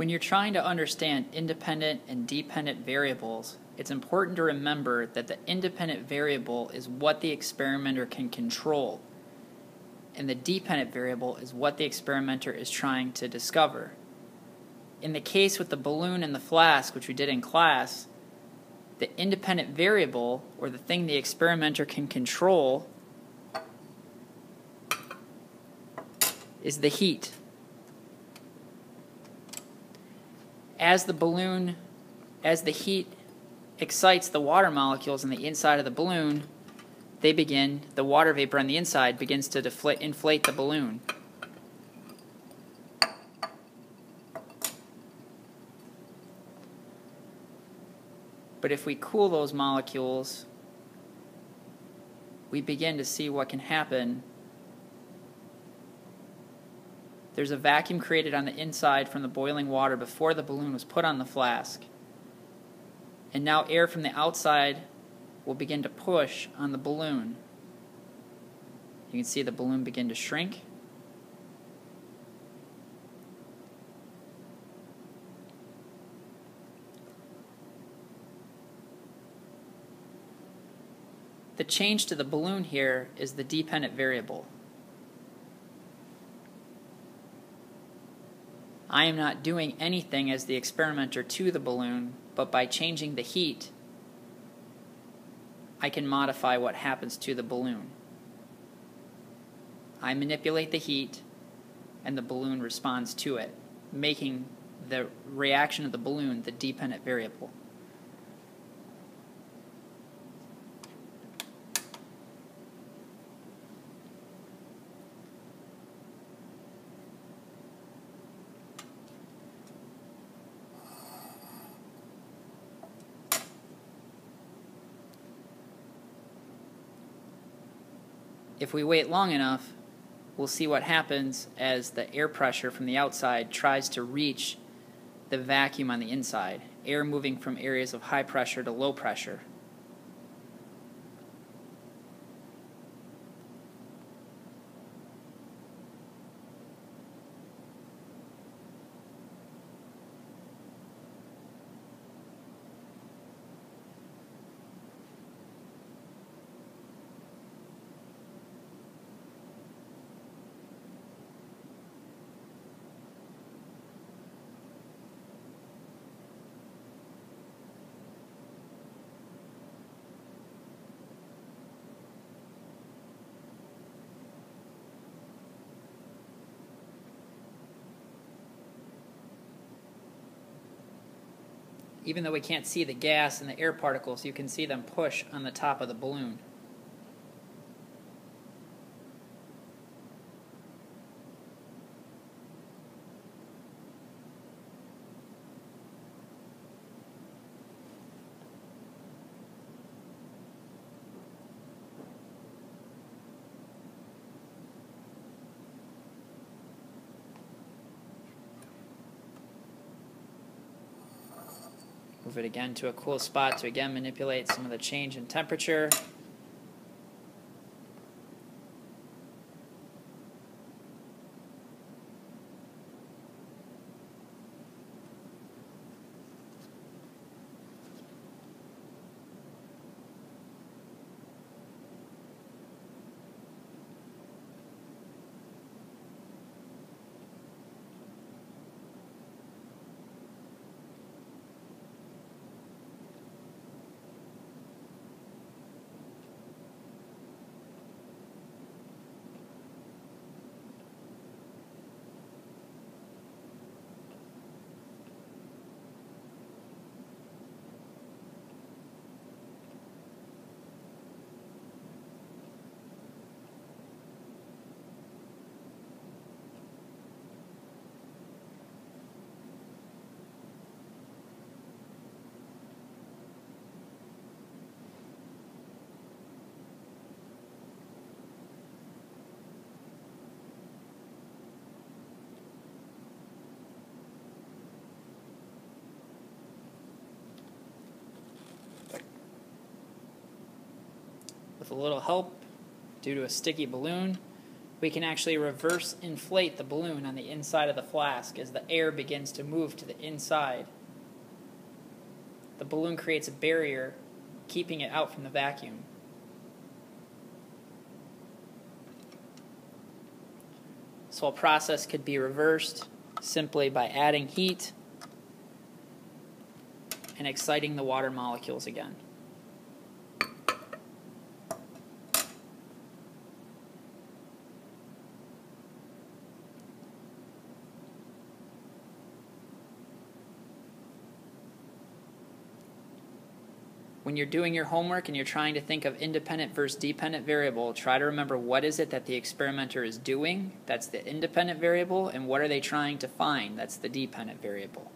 When you're trying to understand independent and dependent variables, it's important to remember that the independent variable is what the experimenter can control, and the dependent variable is what the experimenter is trying to discover. In the case with the balloon and the flask, which we did in class, the independent variable, or the thing the experimenter can control, is the heat. As the heat excites the water molecules on the inside of the balloon, the water vapor on the inside begins to inflate the balloon. But if we cool those molecules, we begin to see what can happen. There's a vacuum created on the inside from the boiling water before the balloon was put on the flask. And now air from the outside will begin to push on the balloon. You can see the balloon begin to shrink. The change to the balloon here is the dependent variable. I am not doing anything as the experimenter to the balloon, but by changing the heat, I can modify what happens to the balloon. I manipulate the heat, and the balloon responds to it, making the reaction of the balloon the dependent variable. If we wait long enough, we'll see what happens as the air pressure from the outside tries to reach the vacuum on the inside, air moving from areas of high pressure to low pressure. Even though we can't see the gas and the air particles, you can see them push on the top of the balloon. Move it again to a cool spot to again manipulate some of the change in temperature. With a little help, due to a sticky balloon, we can actually reverse inflate the balloon on the inside of the flask as the air begins to move to the inside. The balloon creates a barrier, keeping it out from the vacuum. So a process could be reversed simply by adding heat and exciting the water molecules again. When you're doing your homework and you're trying to think of independent versus dependent variable, try to remember what is it that the experimenter is doing, that's the independent variable, and what are they trying to find, that's the dependent variable.